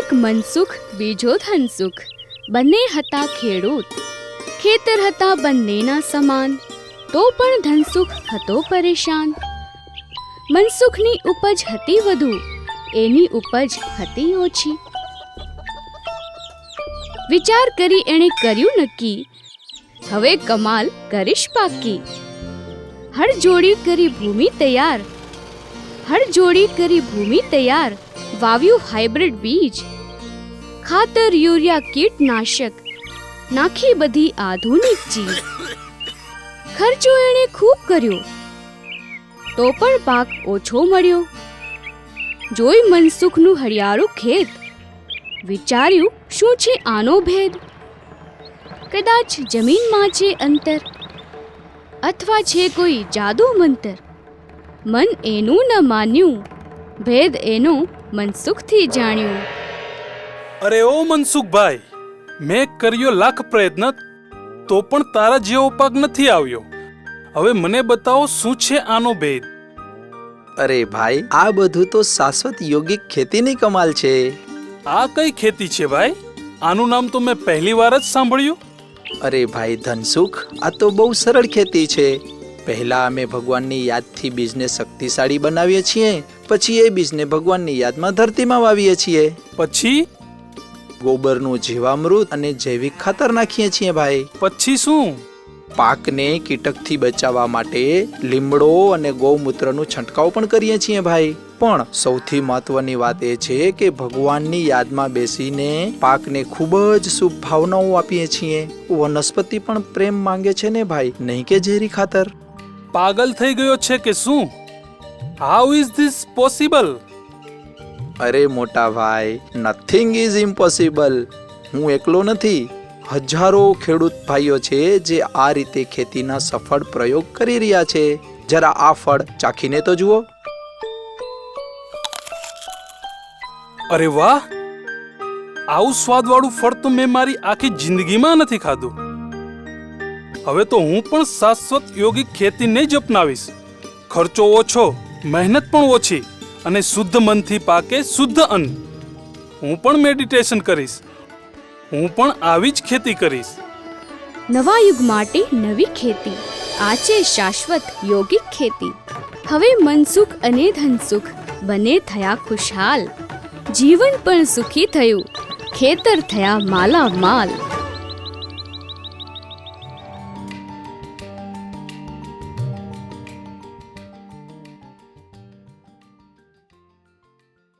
એક મનસુખ બીજો ધનસુખ, બંને હતા ખેડૂત. ખેતર હતા બંનેના સમાન, તો પણ ધનસુખ હતો પરેશાન. મનસુખની ઉપજ હતી વધુ, એની ઉપજ હતી ઓછી. વિચાર કરી એણે કર્યું નક્કી, હવે કમાલ કરીશ પાકી. હળજોડી કરી ભૂમિ તૈયાર, હળજોડી કરી ભૂમિ તૈયાર, વાવ્યું હાઇબ્રિડ બીજ. ખાતર યુરિયા કીટનાશક નાખી બધી આધુનિક ચીજ. ખર્ચો એણે ખૂબ કર્યો, તો પણ પાક ઓછો મળ્યો. જોઈ મનસુખનું હરિયાળું ખેત, વિચાર્યું શું છે આનો ભેદ. કદાચ જમીનમાં છે અંતર, અથવા છે કોઈ જાદુ મંતર. મન એનું ન માન્યું, ભેદ એનો મનસુખથી જાણ્યું. અરે ઓ મનસુખભાઈ, મેં કર્યો લાખ પ્રયત્ન, તો પણ તારા જેવો પાક નથી આવ્યો. હવે મને બતાવો શું છે આનો ભેદ. અરે ભાઈ, આ બધું તો શાશ્વત યોગિક ખેતીની કમાલ છે. આ કઈ ખેતી છે ભાઈ? આનું નામ તો મેં પહેલી વાર જ સાંભળ્યું. અરે ભાઈ ધનસુખ, આ તો બહુ સરળ ખેતી છે. પહેલા અમે ભગવાનની યાદથી બીજને શક્તિશાળી બનાવીએ છીએ, પછી એ બીજને ભગવાનની યાદમાં ધરતીમાં વાવીએ છીએ. પછી ગોબરનું જીવામૃત અને જૈવિક ખાતર નાખીએ છીએ ભાઈ. પછી શું? પાકને કીટકથી બચાવવા માટે લીમડો અને ગૌમૂત્રનો છંટકાવ પણ કરીએ છીએ ભાઈ. પણ સૌથી મહત્વની વાત એ છે કે ભગવાનની યાદમાં બેસીને પાકને ખૂબ જ શુભ ભાવનાઓ આપીએ છીએ. વનસ્પતિ પણ પ્રેમ માંગે છે ને ભાઈ, નહીં કે ઝેરી ખાતર. પાગલ થઈ ગયો છે કે શું? How is this possible? અરે મોટા ભાઈ, નથિંગ ઇઝ ઇમ્પોસિબલ. હું એકલો નથી, હજારો ખેડૂત ભાઈઓ છે જે આ રીતે ખેતીના સફળ પ્રયોગ કરી રહ્યા છે. જરા આ ફળ ચાખીને તો જુઓ. અરે વાહ, આવું સ્વાદવાળું ફળ તો મેં મારી આખી જિંદગીમાં નથી ખાધું. હવે તો હું પણ શાશ્વત યોગિક ખેતીને જ અપનાવીશ. ખર્ચો ઓછો, મહેનત પણ ઓછી, અને શુદ્ધ મનથી પાકે શુદ્ધ અન્ન. હું પણ મેડિટેશન કરીશ, હું પણ આવી જ ખેતી કરીશ. નવા યુગ માટે નવી ખેતી, આ છે શાશ્વત યોગિક ખેતી. હવે મનસુખ અને ધનસુખ બંને થયા ખુશહાલ. જીવન પણ સુખી થયું, ખેતર થયા માલામાલ.